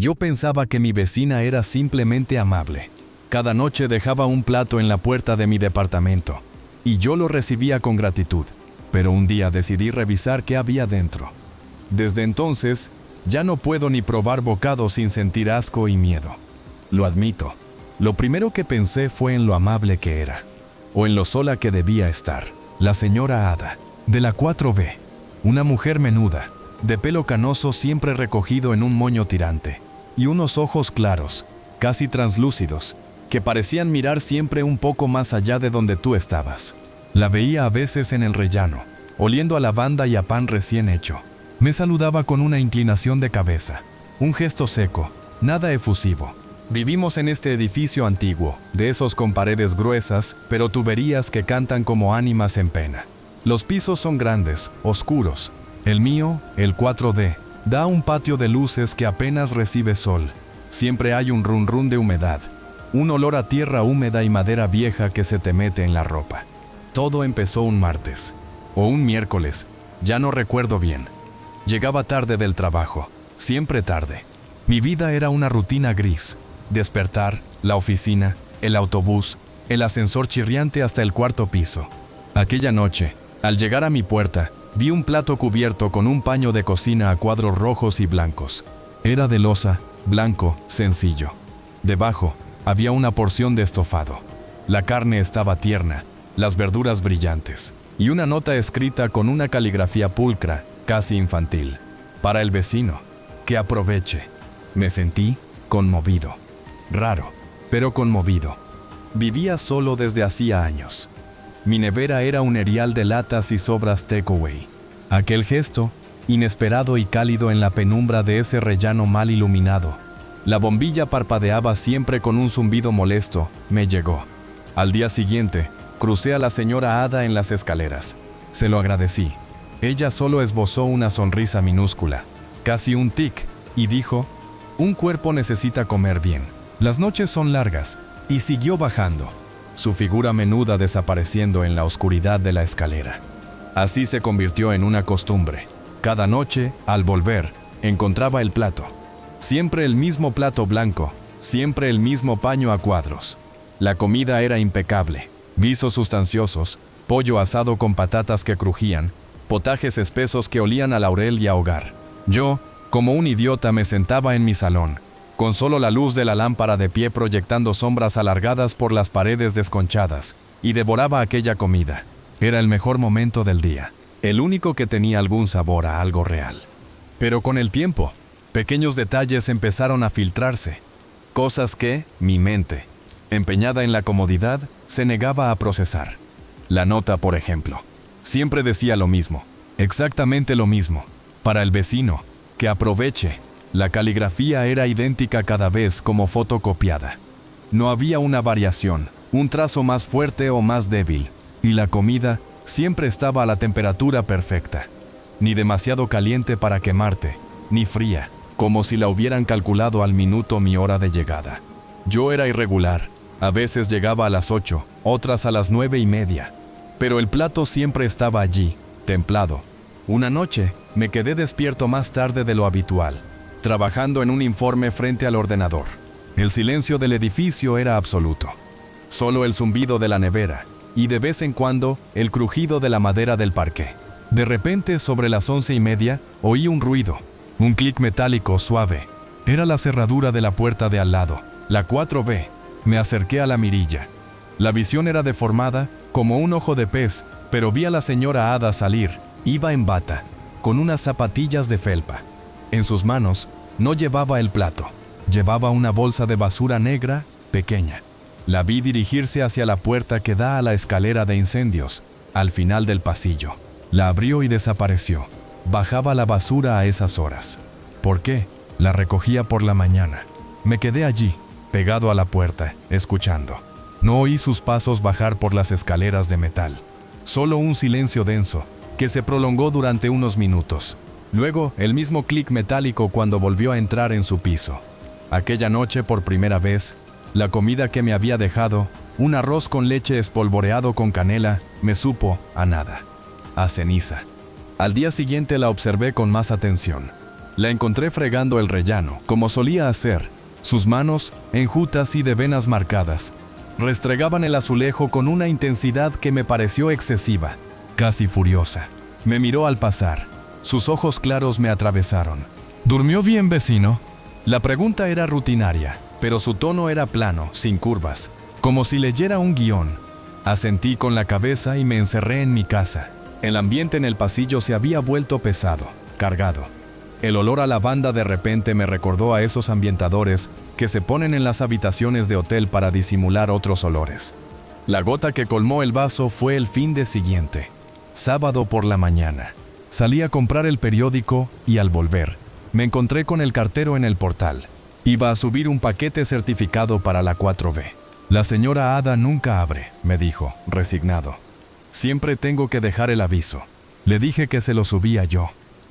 Yo pensaba que mi vecina era simplemente amable. Cada noche dejaba un plato en la puerta de mi departamento, y yo lo recibía con gratitud, pero un día decidí revisar qué había dentro. Desde entonces, ya no puedo ni probar bocados sin sentir asco y miedo. Lo admito. Lo primero que pensé fue en lo amable que era, o en lo sola que debía estar. La señora Ada, de la 4B, una mujer menuda, de pelo canoso siempre recogido en un moño tirante, y unos ojos claros, casi translúcidos, que parecían mirar siempre un poco más allá de donde tú estabas. La veía a veces en el rellano, oliendo a lavanda y a pan recién hecho. Me saludaba con una inclinación de cabeza, un gesto seco, nada efusivo. Vivimos en este edificio antiguo, de esos con paredes gruesas, pero tuberías que cantan como ánimas en pena. Los pisos son grandes, oscuros. El mío, el 4D, da un patio de luces que apenas recibe sol. Siempre hay un run run de humedad, un olor a tierra húmeda y madera vieja que se te mete en la ropa. Todo empezó un martes, o un miércoles, ya no recuerdo bien. Llegaba tarde del trabajo, siempre tarde. Mi vida era una rutina gris. Despertar, la oficina, el autobús, el ascensor chirriante hasta el 4.º piso. Aquella noche, al llegar a mi puerta, vi un plato cubierto con un paño de cocina a cuadros rojos y blancos. Era de loza, blanco, sencillo. Debajo, había una porción de estofado. La carne estaba tierna, las verduras brillantes, y una nota escrita con una caligrafía pulcra, casi infantil. Para el vecino, que aproveche. Me sentí conmovido. Raro, pero conmovido. Vivía solo desde hacía años. Mi nevera era un erial de latas y sobras takeaway. Aquel gesto, inesperado y cálido en la penumbra de ese rellano mal iluminado. La bombilla parpadeaba siempre con un zumbido molesto, me llegó. Al día siguiente, crucé a la señora Ada en las escaleras. Se lo agradecí. Ella solo esbozó una sonrisa minúscula, casi un tic, y dijo: «Un cuerpo necesita comer bien. Las noches son largas», y siguió bajando, su figura menuda desapareciendo en la oscuridad de la escalera. Así se convirtió en una costumbre. Cada noche, al volver, encontraba el plato. Siempre el mismo plato blanco, siempre el mismo paño a cuadros. La comida era impecable, guisos sustanciosos, pollo asado con patatas que crujían, potajes espesos que olían a laurel y a hogar. Yo, como un idiota, me sentaba en mi salón, con solo la luz de la lámpara de pie proyectando sombras alargadas por las paredes desconchadas, y devoraba aquella comida. Era el mejor momento del día, el único que tenía algún sabor a algo real. Pero con el tiempo, pequeños detalles empezaron a filtrarse, cosas que mi mente, empeñada en la comodidad, se negaba a procesar. La nota, por ejemplo, siempre decía lo mismo, exactamente lo mismo. Para el vecino, que aproveche. La caligrafía era idéntica cada vez como fotocopiada. No había una variación, un trazo más fuerte o más débil, y la comida siempre estaba a la temperatura perfecta. Ni demasiado caliente para quemarte, ni fría, como si la hubieran calculado al minuto mi hora de llegada. Yo era irregular, a veces llegaba a las 8, otras a las 9:30, pero el plato siempre estaba allí, templado. Una noche, me quedé despierto más tarde de lo habitual, trabajando en un informe frente al ordenador. El silencio del edificio era absoluto. Solo el zumbido de la nevera, y de vez en cuando, el crujido de la madera del parqué. De repente, sobre las 11:30, oí un ruido, un clic metálico suave. Era la cerradura de la puerta de al lado, la 4B. Me acerqué a la mirilla. La visión era deformada, como un ojo de pez, pero vi a la señora Ada salir. Iba en bata, con unas zapatillas de felpa. En sus manos, no llevaba el plato. Llevaba una bolsa de basura negra, pequeña. La vi dirigirse hacia la puerta que da a la escalera de incendios, al final del pasillo. La abrió y desapareció. Bajaba la basura a esas horas. ¿Por qué? La recogía por la mañana. Me quedé allí, pegado a la puerta, escuchando. No oí sus pasos bajar por las escaleras de metal. Solo un silencio denso, que se prolongó durante unos minutos. Luego, el mismo clic metálico cuando volvió a entrar en su piso. Aquella noche, por primera vez, la comida que me había dejado, un arroz con leche espolvoreado con canela, me supo a nada, a ceniza. Al día siguiente la observé con más atención. La encontré fregando el rellano, como solía hacer. Sus manos, enjutas y de venas marcadas, restregaban el azulejo con una intensidad que me pareció excesiva, casi furiosa. Me miró al pasar. Sus ojos claros me atravesaron. ¿Durmió bien, vecino? La pregunta era rutinaria, pero su tono era plano, sin curvas, como si leyera un guión. Asentí con la cabeza y me encerré en mi casa. El ambiente en el pasillo se había vuelto pesado, cargado. El olor a lavanda de repente me recordó a esos ambientadores que se ponen en las habitaciones de hotel para disimular otros olores. La gota que colmó el vaso fue el fin de siguiente, sábado por la mañana. Salí a comprar el periódico y al volver, me encontré con el cartero en el portal. Iba a subir un paquete certificado para la 4B. La señora Ada nunca abre, me dijo, resignado. Siempre tengo que dejar el aviso. Le dije que se lo subía yo.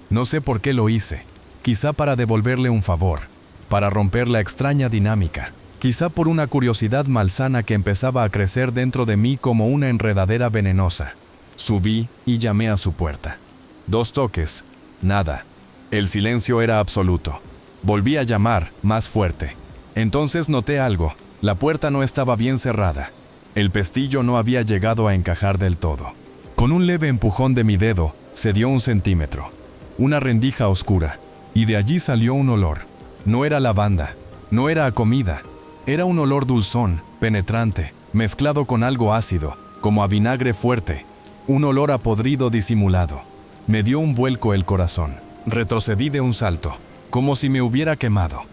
No sé por qué lo hice. Quizá para devolverle un favor, para romper la extraña dinámica. Quizá por una curiosidad malsana que empezaba a crecer dentro de mí como una enredadera venenosa. Subí y llamé a su puerta. 2 toques. Nada. El silencio era absoluto. Volví a llamar, más fuerte. Entonces noté algo. La puerta no estaba bien cerrada. El pestillo no había llegado a encajar del todo. Con un leve empujón de mi dedo, se dio 1 centímetro. Una rendija oscura. Y de allí salió un olor. No era lavanda. No era a comida. Era un olor dulzón, penetrante, mezclado con algo ácido, como a vinagre fuerte. Un olor a podrido disimulado. Me dio un vuelco el corazón. Retrocedí de un salto, como si me hubiera quemado.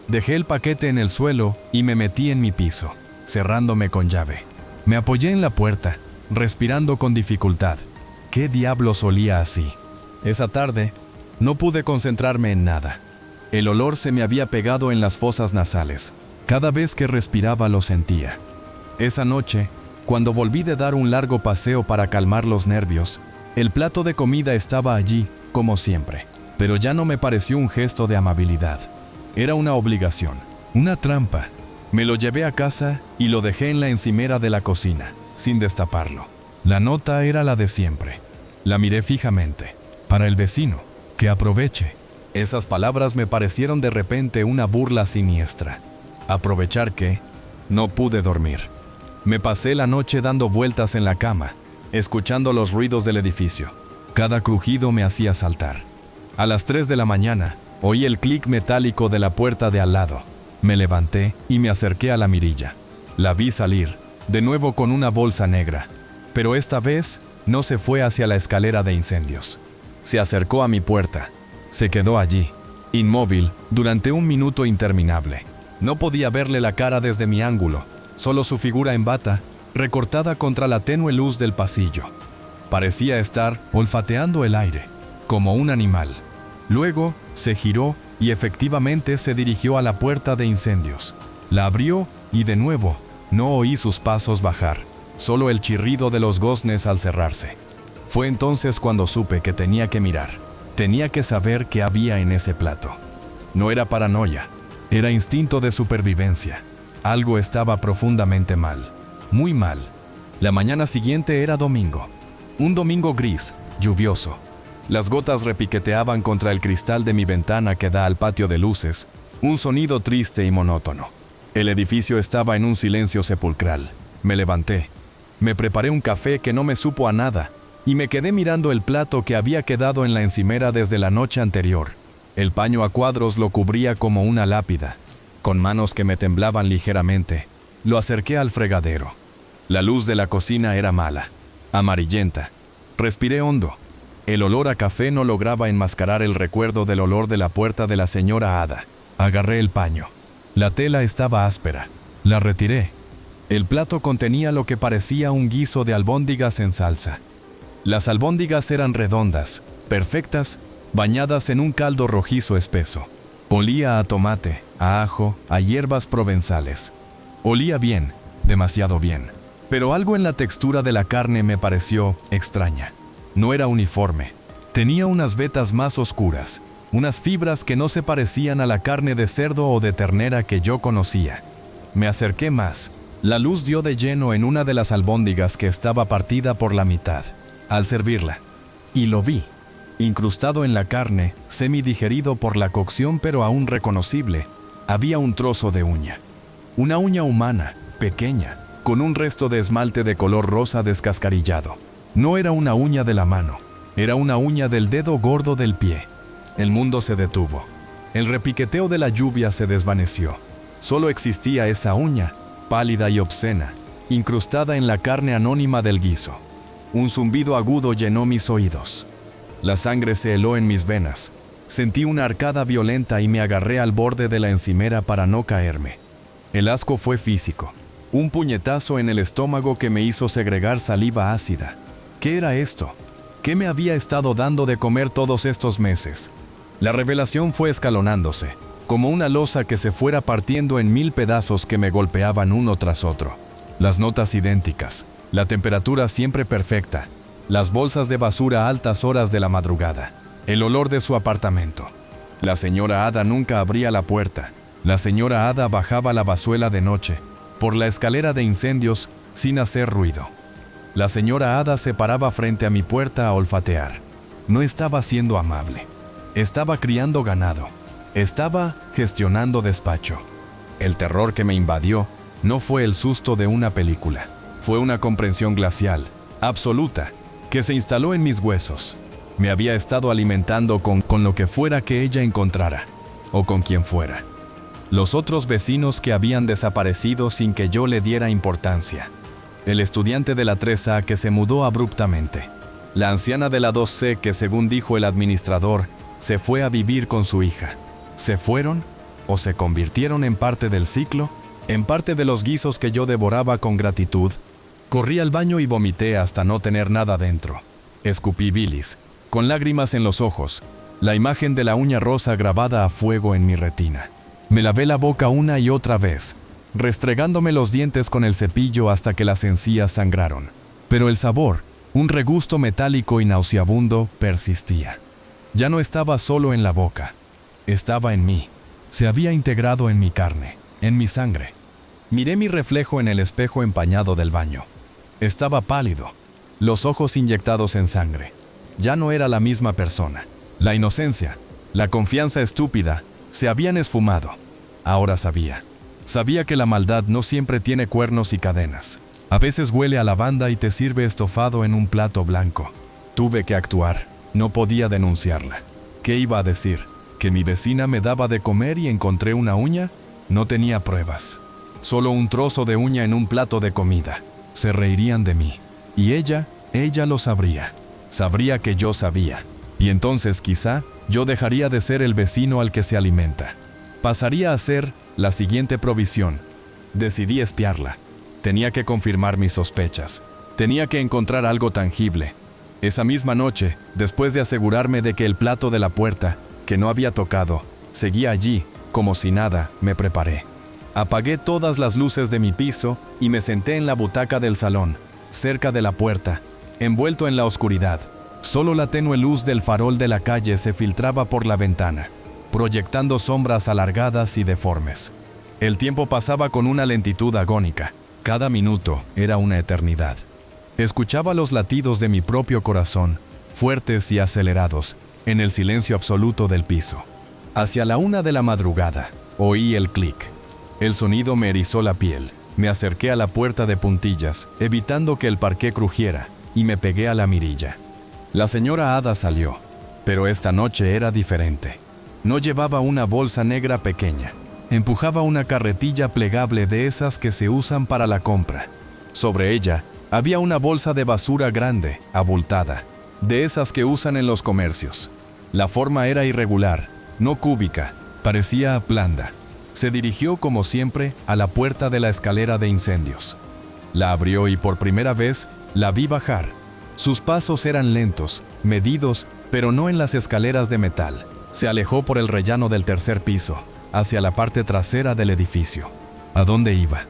Dejé el paquete en el suelo y me metí en mi piso, cerrándome con llave. Me apoyé en la puerta, respirando con dificultad. ¿Qué diablos olía así? Esa tarde, no pude concentrarme en nada. El olor se me había pegado en las fosas nasales. Cada vez que respiraba lo sentía. Esa noche, cuando volví de dar un largo paseo para calmar los nervios, el plato de comida estaba allí, como siempre. Pero ya no me pareció un gesto de amabilidad. Era una obligación, una trampa. Me lo llevé a casa y lo dejé en la encimera de la cocina, sin destaparlo. La nota era la de siempre. La miré fijamente. Para el vecino, que aproveche. Esas palabras me parecieron de repente una burla siniestra. ¿Aprovechar qué? No pude dormir. Me pasé la noche dando vueltas en la cama, escuchando los ruidos del edificio. Cada crujido me hacía saltar. A las 3 de la mañana, oí el clic metálico de la puerta de al lado. Me levanté y me acerqué a la mirilla. La vi salir, de nuevo con una bolsa negra. Pero esta vez, no se fue hacia la escalera de incendios. Se acercó a mi puerta. Se quedó allí, inmóvil, durante un minuto interminable. No podía verle la cara desde mi ángulo, solo su figura en bata, recortada contra la tenue luz del pasillo. Parecía estar olfateando el aire, como un animal. Luego, se giró y efectivamente se dirigió a la puerta de incendios. La abrió y de nuevo, no oí sus pasos bajar, solo el chirrido de los goznes al cerrarse. Fue entonces cuando supe que tenía que mirar. Tenía que saber qué había en ese plato. No era paranoia, era instinto de supervivencia. Algo estaba profundamente mal, muy mal. La mañana siguiente era domingo. Un domingo gris, lluvioso. Las gotas repiqueteaban contra el cristal de mi ventana que da al patio de luces, un sonido triste y monótono. El edificio estaba en un silencio sepulcral. Me levanté. Me preparé un café que no me supo a nada y me quedé mirando el plato que había quedado en la encimera desde la noche anterior. El paño a cuadros lo cubría como una lápida. Con manos que me temblaban ligeramente, lo acerqué al fregadero. La luz de la cocina era mala, amarillenta. Respiré hondo. El olor a café no lograba enmascarar el recuerdo del olor de la puerta de la señora Ada. Agarré el paño. La tela estaba áspera. La retiré. El plato contenía lo que parecía un guiso de albóndigas en salsa. Las albóndigas eran redondas, perfectas, bañadas en un caldo rojizo espeso. Olía a tomate, a ajo, a hierbas provenzales. Olía bien, demasiado bien. Pero algo en la textura de la carne me pareció extraña. No era uniforme. Tenía unas vetas más oscuras, unas fibras que no se parecían a la carne de cerdo o de ternera que yo conocía. Me acerqué más. La luz dio de lleno en una de las albóndigas que estaba partida por la mitad, al servirla. Y lo vi. Incrustado en la carne, semidigerido por la cocción pero aún reconocible, había un trozo de uña. Una uña humana, pequeña, con un resto de esmalte de color rosa descascarillado. No era una uña de la mano, era una uña del dedo gordo del pie. El mundo se detuvo. El repiqueteo de la lluvia se desvaneció. Solo existía esa uña, pálida y obscena, incrustada en la carne anónima del guiso. Un zumbido agudo llenó mis oídos. La sangre se heló en mis venas. Sentí una arcada violenta y me agarré al borde de la encimera para no caerme. El asco fue físico. Un puñetazo en el estómago que me hizo segregar saliva ácida. ¿Qué era esto? ¿Qué me había estado dando de comer todos estos meses? La revelación fue escalonándose, como una losa que se fuera partiendo en 1000 pedazos que me golpeaban uno tras otro. Las notas idénticas, la temperatura siempre perfecta, las bolsas de basura a altas horas de la madrugada, el olor de su apartamento. La señora Ada nunca abría la puerta. La señora Ada bajaba la basuela de noche, por la escalera de incendios, sin hacer ruido. La señora Ada se paraba frente a mi puerta a olfatear. No estaba siendo amable. Estaba criando ganado. Estaba gestionando despacho. El terror que me invadió no fue el susto de una película. Fue una comprensión glacial, absoluta, que se instaló en mis huesos. Me había estado alimentando con lo que fuera que ella encontrara, o con quien fuera. Los otros vecinos que habían desaparecido sin que yo le diera importancia. El estudiante de la 3A que se mudó abruptamente. La anciana de la 2C que, según dijo el administrador, se fue a vivir con su hija. ¿Se fueron o se convirtieron en parte del ciclo? ¿En parte de los guisos que yo devoraba con gratitud? Corrí al baño y vomité hasta no tener nada dentro. Escupí bilis, con lágrimas en los ojos, la imagen de la uña rosa grabada a fuego en mi retina. Me lavé la boca una y otra vez, restregándome los dientes con el cepillo hasta que las encías sangraron. Pero el sabor, un regusto metálico y nauseabundo, persistía. Ya no estaba solo en la boca, estaba en mí. Se había integrado en mi carne, en mi sangre. Miré mi reflejo en el espejo empañado del baño. Estaba pálido, los ojos inyectados en sangre. Ya no era la misma persona. La inocencia, la confianza estúpida, se habían esfumado. Ahora sabía. Sabía que la maldad no siempre tiene cuernos y cadenas. A veces huele a lavanda y te sirve estofado en un plato blanco. Tuve que actuar. No podía denunciarla. ¿Qué iba a decir? ¿Que mi vecina me daba de comer y encontré una uña? No tenía pruebas. Solo un trozo de uña en un plato de comida. Se reirían de mí. Y ella lo sabría. Sabría que yo sabía. Y entonces quizá yo dejaría de ser el vecino al que se alimenta. Pasaría a ser la siguiente provisión. Decidí espiarla. Tenía que confirmar mis sospechas. Tenía que encontrar algo tangible. Esa misma noche, después de asegurarme de que el plato de la puerta, que no había tocado, seguía allí, como si nada, me preparé. Apagué todas las luces de mi piso y me senté en la butaca del salón, cerca de la puerta, envuelto en la oscuridad. Solo la tenue luz del farol de la calle se filtraba por la ventana, proyectando sombras alargadas y deformes. El tiempo pasaba con una lentitud agónica. Cada minuto era una eternidad. Escuchaba los latidos de mi propio corazón, fuertes y acelerados, en el silencio absoluto del piso. Hacia la 1 de la madrugada, oí el clic. El sonido me erizó la piel. Me acerqué a la puerta de puntillas, evitando que el parqué crujiera, y me pegué a la mirilla. La señora Ada salió, pero esta noche era diferente. No llevaba una bolsa negra pequeña. Empujaba una carretilla plegable de esas que se usan para la compra. Sobre ella había una bolsa de basura grande, abultada, de esas que usan en los comercios. La forma era irregular, no cúbica, parecía blanda. Se dirigió, como siempre, a la puerta de la escalera de incendios. La abrió y por primera vez la vi bajar. Sus pasos eran lentos, medidos, pero no en las escaleras de metal. Se alejó por el rellano del tercer piso, hacia la parte trasera del edificio. ¿A dónde iba?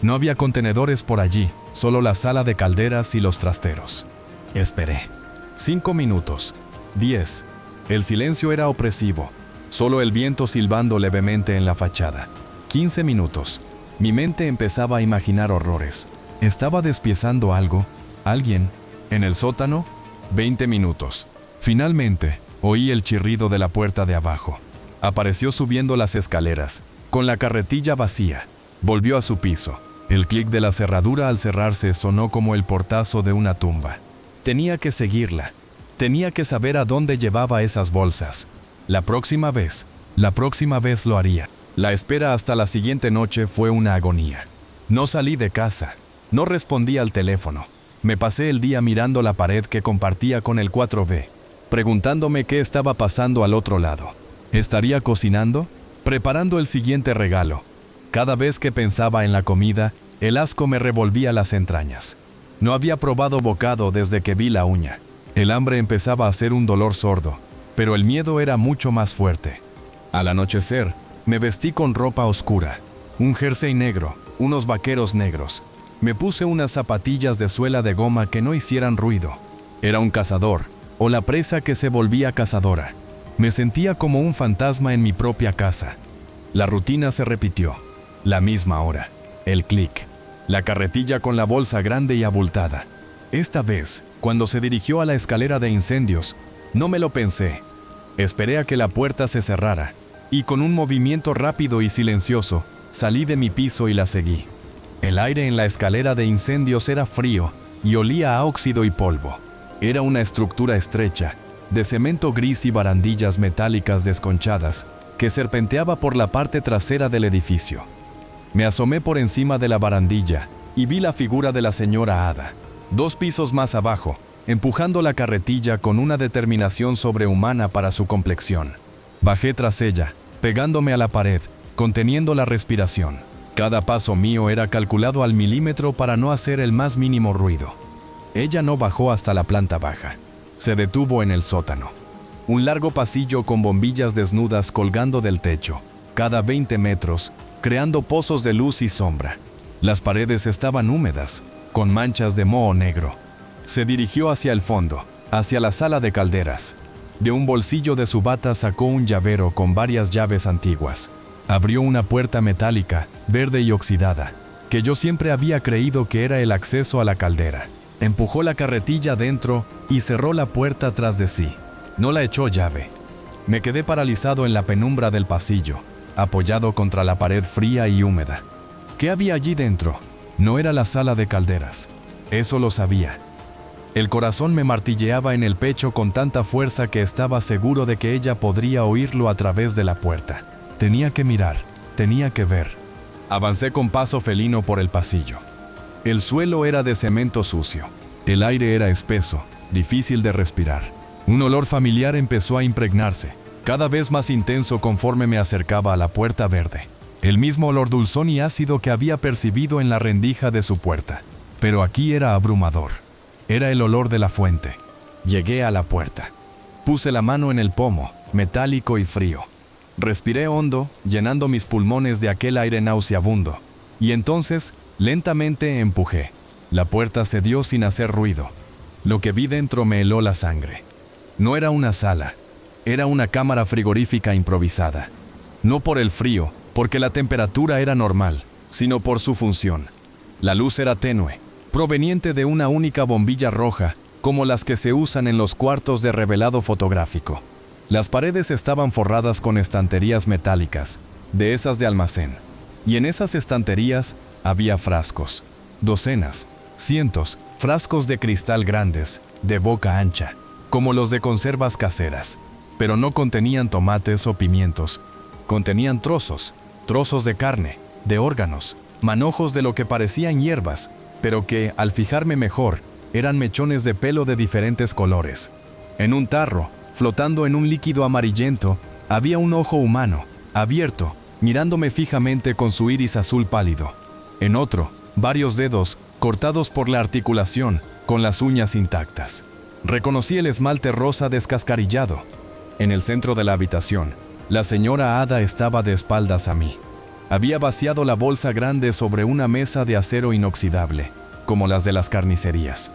No había contenedores por allí, solo la sala de calderas y los trasteros. Esperé. 5 minutos. 10. El silencio era opresivo, solo el viento silbando levemente en la fachada. 15 minutos. Mi mente empezaba a imaginar horrores. ¿Estaba despiezando algo? ¿Alguien? ¿En el sótano? 20 minutos. Finalmente, oí el chirrido de la puerta de abajo. Apareció subiendo las escaleras, con la carretilla vacía. Volvió a su piso. El clic de la cerradura al cerrarse sonó como el portazo de una tumba. Tenía que seguirla. Tenía que saber a dónde llevaba esas bolsas. La próxima vez lo haría. La espera hasta la siguiente noche fue una agonía. No salí de casa. No respondí al teléfono. Me pasé el día mirando la pared que compartía con el 4B, preguntándome qué estaba pasando al otro lado. ¿Estaría cocinando? ¿Preparando el siguiente regalo? Cada vez que pensaba en la comida, el asco me revolvía las entrañas. No había probado bocado desde que vi la uña. El hambre empezaba a ser un dolor sordo, pero el miedo era mucho más fuerte. Al anochecer, me vestí con ropa oscura, un jersey negro, unos vaqueros negros. Me puse unas zapatillas de suela de goma que no hicieran ruido. Era un cazador, o la presa que se volvía cazadora. Me sentía como un fantasma en mi propia casa. La rutina se repitió. La misma hora. El clic. La carretilla con la bolsa grande y abultada. Esta vez, cuando se dirigió a la escalera de incendios, no me lo pensé. Esperé a que la puerta se cerrara, y con un movimiento rápido y silencioso, salí de mi piso y la seguí. El aire en la escalera de incendios era frío y olía a óxido y polvo. Era una estructura estrecha, de cemento gris y barandillas metálicas desconchadas, que serpenteaba por la parte trasera del edificio. Me asomé por encima de la barandilla y vi la figura de la señora Ada, 2 pisos más abajo, empujando la carretilla con una determinación sobrehumana para su complexión. Bajé tras ella, pegándome a la pared, conteniendo la respiración. Cada paso mío era calculado al milímetro para no hacer el más mínimo ruido. Ella no bajó hasta la planta baja. Se detuvo en el sótano. Un largo pasillo con bombillas desnudas colgando del techo, cada 20 metros, creando pozos de luz y sombra. Las paredes estaban húmedas, con manchas de moho negro. Se dirigió hacia el fondo, hacia la sala de calderas. De un bolsillo de su bata sacó un llavero con varias llaves antiguas. Abrió una puerta metálica, verde y oxidada, que yo siempre había creído que era el acceso a la caldera. Empujó la carretilla dentro y cerró la puerta tras de sí. No la echó llave. Me quedé paralizado en la penumbra del pasillo, apoyado contra la pared fría y húmeda. ¿Qué había allí dentro? No era la sala de calderas. Eso lo sabía. El corazón me martilleaba en el pecho con tanta fuerza que estaba seguro de que ella podría oírlo a través de la puerta. Tenía que mirar, tenía que ver. Avancé con paso felino por el pasillo. El suelo era de cemento sucio. El aire era espeso, difícil de respirar. Un olor familiar empezó a impregnarse, cada vez más intenso conforme me acercaba a la puerta verde. El mismo olor dulzón y ácido que había percibido en la rendija de su puerta. Pero aquí era abrumador. Era el olor de la fuente. Llegué a la puerta. Puse la mano en el pomo, metálico y frío. Respiré hondo, llenando mis pulmones de aquel aire nauseabundo. Y entonces, lentamente empujé. La puerta cedió sin hacer ruido. Lo que vi dentro me heló la sangre. No era una sala. Era una cámara frigorífica improvisada. No por el frío, porque la temperatura era normal, sino por su función. La luz era tenue, proveniente de una única bombilla roja, como las que se usan en los cuartos de revelado fotográfico. Las paredes estaban forradas con estanterías metálicas, de esas de almacén. Y en esas estanterías había frascos. Docenas, cientos, frascos de cristal grandes, de boca ancha, como los de conservas caseras. Pero no contenían tomates o pimientos. Contenían trozos de carne, de órganos, manojos de lo que parecían hierbas, pero que, al fijarme mejor, eran mechones de pelo de diferentes colores. En un tarro, flotando en un líquido amarillento, había un ojo humano, abierto, mirándome fijamente con su iris azul pálido. En otro, varios dedos, cortados por la articulación, con las uñas intactas. Reconocí el esmalte rosa descascarillado. En el centro de la habitación, la señora Ada estaba de espaldas a mí. Había vaciado la bolsa grande sobre una mesa de acero inoxidable, como las de las carnicerías.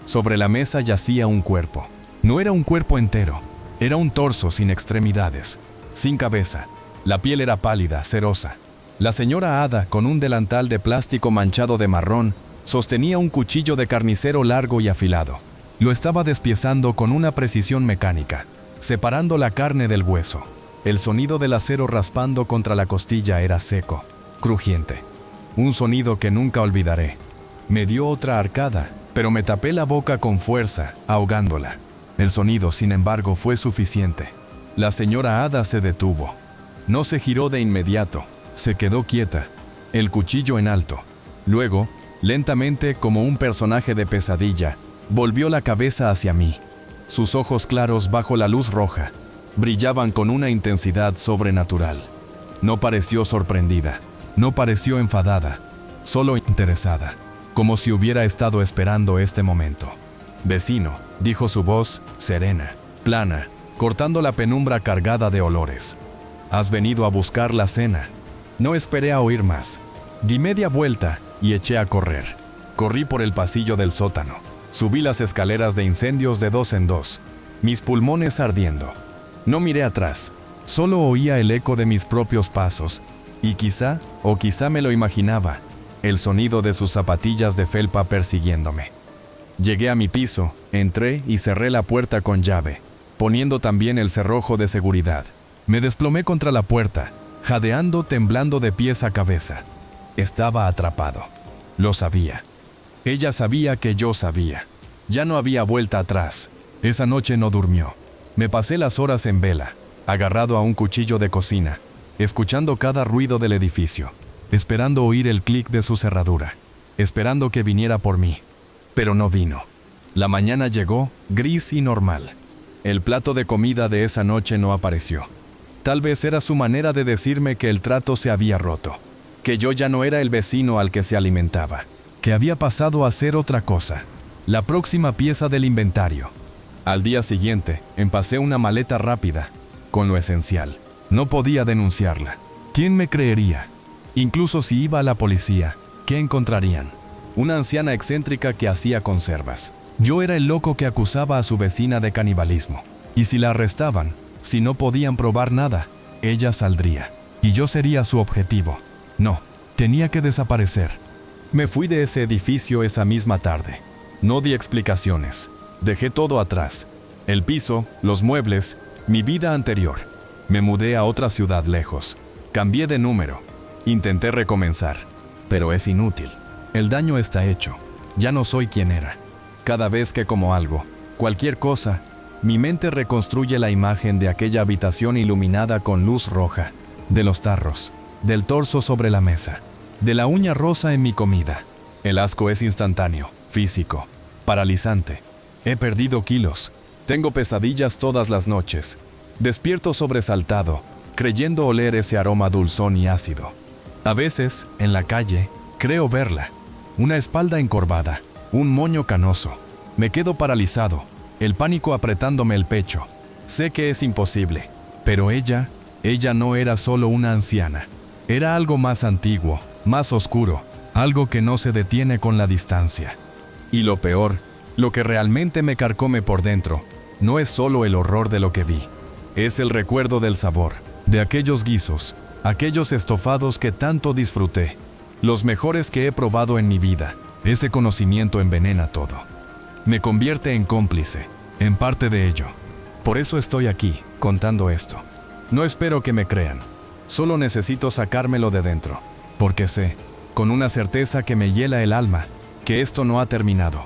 Sobre la mesa yacía un cuerpo. No era un cuerpo entero, era un torso sin extremidades, sin cabeza. La piel era pálida, cerosa. La señora Ada, con un delantal de plástico manchado de marrón, sostenía un cuchillo de carnicero largo y afilado. Lo estaba despiezando con una precisión mecánica, separando la carne del hueso. El sonido del acero raspando contra la costilla era seco, crujiente. Un sonido que nunca olvidaré. Me dio otra arcada, pero me tapé la boca con fuerza, ahogándola. El sonido, sin embargo, fue suficiente. La señora Ada se detuvo. No se giró de inmediato, se quedó quieta, el cuchillo en alto. Luego, lentamente, como un personaje de pesadilla, volvió la cabeza hacia mí. Sus ojos claros bajo la luz roja brillaban con una intensidad sobrenatural. No pareció sorprendida, no pareció enfadada, solo interesada, como si hubiera estado esperando este momento. «Vecino», dijo su voz, serena, plana, cortando la penumbra cargada de olores. «¿Has venido a buscar la cena?» No esperé a oír más. Di media vuelta y eché a correr. Corrí por el pasillo del sótano. Subí las escaleras de incendios de 2 en 2, mis pulmones ardiendo. No miré atrás, solo oía el eco de mis propios pasos, y quizá me lo imaginaba, el sonido de sus zapatillas de felpa persiguiéndome. Llegué a mi piso, entré y cerré la puerta con llave, poniendo también el cerrojo de seguridad. Me desplomé contra la puerta, jadeando, temblando de pies a cabeza. Estaba atrapado. Lo sabía. Ella sabía que yo sabía. Ya no había vuelta atrás. Esa noche no durmió. Me pasé las horas en vela, agarrado a un cuchillo de cocina, escuchando cada ruido del edificio, esperando oír el clic de su cerradura, esperando que viniera por mí. Pero no vino. La mañana llegó, gris y normal. El plato de comida de esa noche no apareció. Tal vez era su manera de decirme que el trato se había roto, que yo ya no era el vecino al que se alimentaba, que había pasado a ser otra cosa, la próxima pieza del inventario. Al día siguiente, empacé una maleta rápida, con lo esencial. No podía denunciarla. ¿Quién me creería? Incluso si iba a la policía, ¿qué encontrarían? Una anciana excéntrica que hacía conservas. Yo era el loco que acusaba a su vecina de canibalismo. Y si la arrestaban, si no podían probar nada, ella saldría. Y yo sería su objetivo. No, tenía que desaparecer. Me fui de ese edificio esa misma tarde. No di explicaciones. Dejé todo atrás. El piso, los muebles, mi vida anterior. Me mudé a otra ciudad lejos. Cambié de número. Intenté recomenzar. Pero es inútil. El daño está hecho. Ya no soy quien era. Cada vez que como algo, cualquier cosa, mi mente reconstruye la imagen de aquella habitación iluminada con luz roja, de los tarros, del torso sobre la mesa, de la uña rosa en mi comida. El asco es instantáneo, físico, paralizante. He perdido kilos. Tengo pesadillas todas las noches. Despierto sobresaltado, creyendo oler ese aroma dulzón y ácido. A veces, en la calle, creo verla. Una espalda encorvada, un moño canoso. Me quedo paralizado, el pánico apretándome el pecho. Sé que es imposible, pero ella no era solo una anciana. Era algo más antiguo, más oscuro, algo que no se detiene con la distancia. Y lo peor, lo que realmente me carcome por dentro, no es solo el horror de lo que vi. Es el recuerdo del sabor, de aquellos guisos, aquellos estofados que tanto disfruté, los mejores que he probado en mi vida. Ese conocimiento envenena todo. Me convierte en cómplice, en parte de ello. Por eso estoy aquí, contando esto. No espero que me crean. Solo necesito sacármelo de dentro. Porque sé, con una certeza que me hiela el alma, que esto no ha terminado.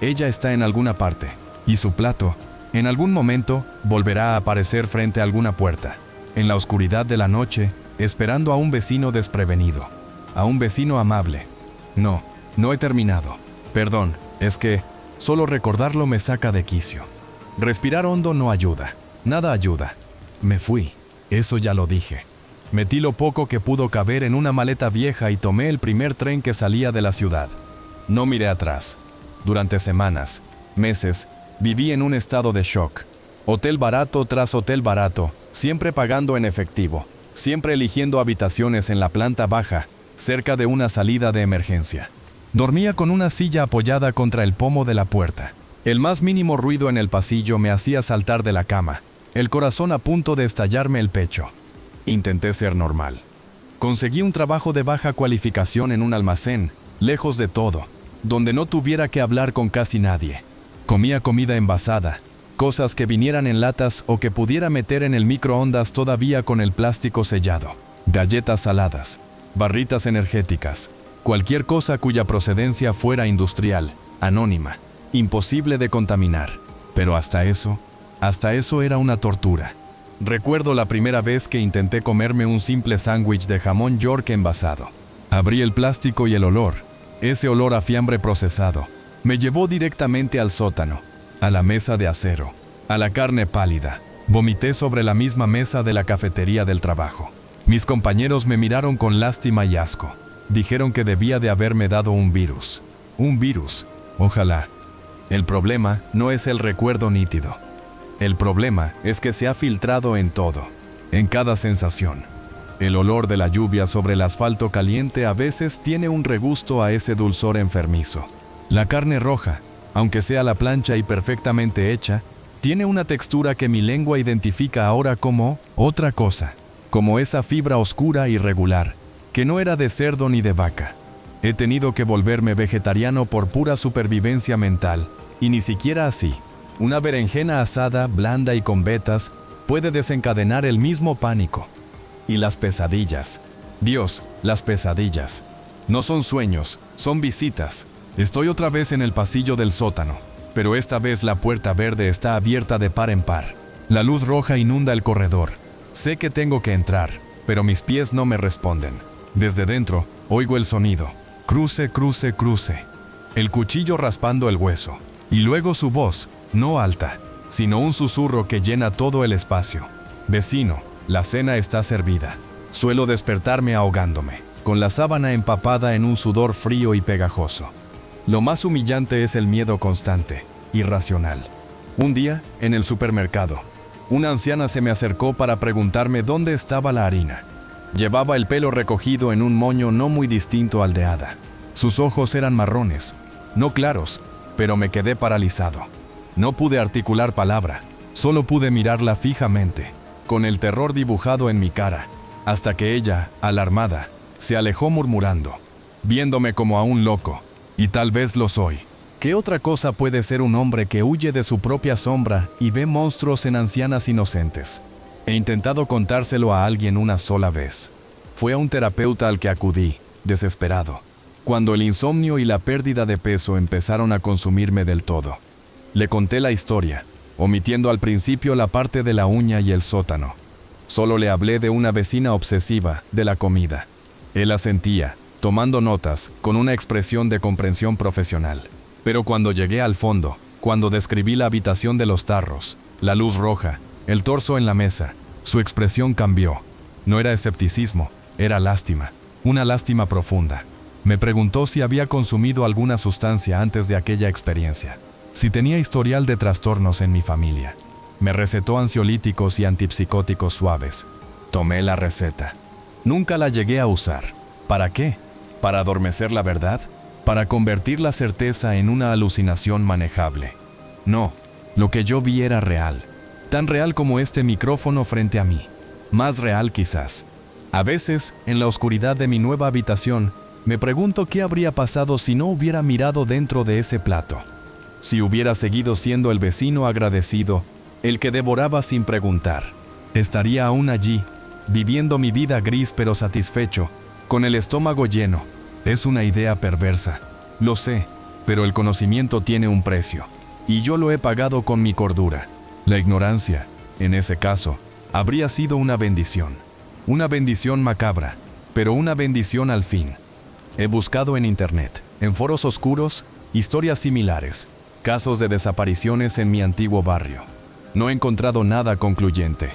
Ella está en alguna parte, y su plato, en algún momento, volverá a aparecer frente a alguna puerta, en la oscuridad de la noche, esperando a un vecino desprevenido, a un vecino amable. No he terminado. Perdón, es que solo recordarlo me saca de quicio. Respirar hondo no ayuda, nada ayuda. Me fui, eso ya lo dije. Metí lo poco que pudo caber en una maleta vieja y tomé el primer tren que salía de la ciudad. No miré atrás. Durante semanas, meses, viví en un estado de shock. Hotel barato tras hotel barato, siempre pagando en efectivo, siempre eligiendo habitaciones en la planta baja, cerca de una salida de emergencia. Dormía con una silla apoyada contra el pomo de la puerta. El más mínimo ruido en el pasillo me hacía saltar de la cama, el corazón a punto de estallarme el pecho. Intenté ser normal. Conseguí un trabajo de baja cualificación en un almacén, lejos de todo, donde no tuviera que hablar con casi nadie. Comía comida envasada, cosas que vinieran en latas o que pudiera meter en el microondas todavía con el plástico sellado. Galletas saladas, barritas energéticas, cualquier cosa cuya procedencia fuera industrial, anónima, imposible de contaminar. Pero hasta eso era una tortura. Recuerdo la primera vez que intenté comerme un simple sándwich de jamón York envasado. Abrí el plástico y el olor, ese olor a fiambre procesado, me llevó directamente al sótano, a la mesa de acero, a la carne pálida. Vomité sobre la misma mesa de la cafetería del trabajo. Mis compañeros me miraron con lástima y asco. Dijeron que debía de haberme dado un virus. Un virus, ojalá. El problema no es el recuerdo nítido. El problema es que se ha filtrado en todo, en cada sensación. El olor de la lluvia sobre el asfalto caliente a veces tiene un regusto a ese dulzor enfermizo. La carne roja, aunque sea a la plancha y perfectamente hecha, tiene una textura que mi lengua identifica ahora como otra cosa, como esa fibra oscura y regular, que no era de cerdo ni de vaca. He tenido que volverme vegetariano por pura supervivencia mental, y ni siquiera así. Una berenjena asada, blanda y con vetas, puede desencadenar el mismo pánico. Y las pesadillas. Dios, las pesadillas. No son sueños, son visitas. Estoy otra vez en el pasillo del sótano, pero esta vez la puerta verde está abierta de par en par. La luz roja inunda el corredor. Sé que tengo que entrar, pero mis pies no me responden. Desde dentro, oigo el sonido. Cruce, cruce, cruce. El cuchillo raspando el hueso. Y luego su voz. No alta, sino un susurro que llena todo el espacio. Vecino, la cena está servida. Suelo despertarme ahogándome, con la sábana empapada en un sudor frío y pegajoso. Lo más humillante es el miedo constante, irracional. Un día, en el supermercado, una anciana se me acercó para preguntarme dónde estaba la harina. Llevaba el pelo recogido en un moño no muy distinto al de Ada. Sus ojos eran marrones, no claros, pero me quedé paralizado. No pude articular palabra, solo pude mirarla fijamente, con el terror dibujado en mi cara, hasta que ella, alarmada, se alejó murmurando, viéndome como a un loco, y tal vez lo soy. ¿Qué otra cosa puede ser un hombre que huye de su propia sombra y ve monstruos en ancianas inocentes? He intentado contárselo a alguien una sola vez. Fue a un terapeuta al que acudí, desesperado, cuando el insomnio y la pérdida de peso empezaron a consumirme del todo. Le conté la historia, omitiendo al principio la parte de la uña y el sótano. Solo le hablé de una vecina obsesiva, de la comida. Él asentía, tomando notas, con una expresión de comprensión profesional. Pero cuando llegué al fondo, cuando describí la habitación de los tarros, la luz roja, el torso en la mesa, su expresión cambió. No era escepticismo, era lástima, una lástima profunda. Me preguntó si había consumido alguna sustancia antes de aquella experiencia. Si tenía historial de trastornos en mi familia. Me recetó ansiolíticos y antipsicóticos suaves. Tomé la receta. Nunca la llegué a usar. ¿Para qué? ¿Para adormecer la verdad? ¿Para convertir la certeza en una alucinación manejable? No, lo que yo vi era real. Tan real como este micrófono frente a mí. Más real quizás. A veces, en la oscuridad de mi nueva habitación, me pregunto qué habría pasado si no hubiera mirado dentro de ese plato. Si hubiera seguido siendo el vecino agradecido, el que devoraba sin preguntar. Estaría aún allí, viviendo mi vida gris pero satisfecho, con el estómago lleno. Es una idea perversa, lo sé, pero el conocimiento tiene un precio, y yo lo he pagado con mi cordura. La ignorancia, en ese caso, habría sido una bendición macabra, pero una bendición al fin. He buscado en internet, en foros oscuros, historias similares, casos de desapariciones en mi antiguo barrio. No he encontrado nada concluyente.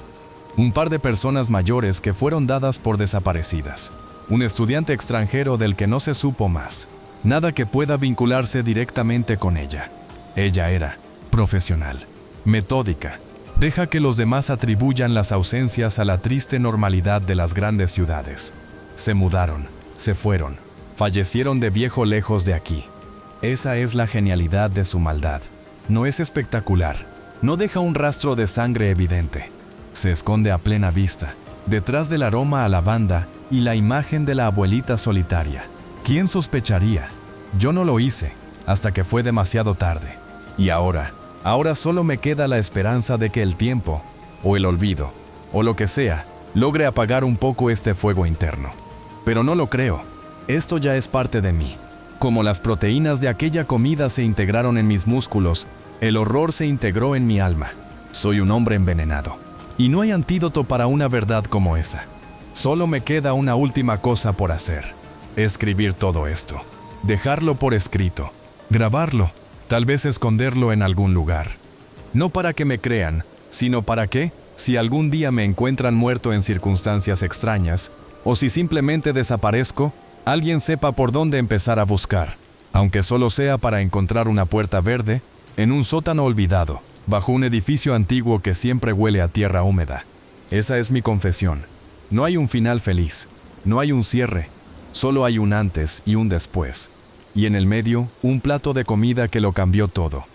Un par de personas mayores que fueron dadas por desaparecidas. Un estudiante extranjero del que no se supo más. Nada que pueda vincularse directamente con ella. Ella era profesional, metódica. Deja que los demás atribuyan las ausencias a la triste normalidad de las grandes ciudades. Se mudaron, se fueron, fallecieron de viejo lejos de aquí. Esa es la genialidad de su maldad. No es espectacular, no deja un rastro de sangre evidente. Se esconde a plena vista, detrás del aroma a lavanda y la imagen de la abuelita solitaria. ¿Quién sospecharía? Yo no lo hice, hasta que fue demasiado tarde. Y ahora solo me queda la esperanza de que el tiempo, o el olvido, o lo que sea, logre apagar un poco este fuego interno. Pero no lo creo. Esto ya es parte de mí. Como las proteínas de aquella comida se integraron en mis músculos, el horror se integró en mi alma. Soy un hombre envenenado. Y no hay antídoto para una verdad como esa. Solo me queda una última cosa por hacer. Escribir todo esto. Dejarlo por escrito. Grabarlo. Tal vez esconderlo en algún lugar. No para que me crean, sino para que, si algún día me encuentran muerto en circunstancias extrañas, o si simplemente desaparezco, alguien sepa por dónde empezar a buscar, aunque solo sea para encontrar una puerta verde, en un sótano olvidado, bajo un edificio antiguo que siempre huele a tierra húmeda. Esa es mi confesión. No hay un final feliz, no hay un cierre, solo hay un antes y un después. Y en el medio, un plato de comida que lo cambió todo.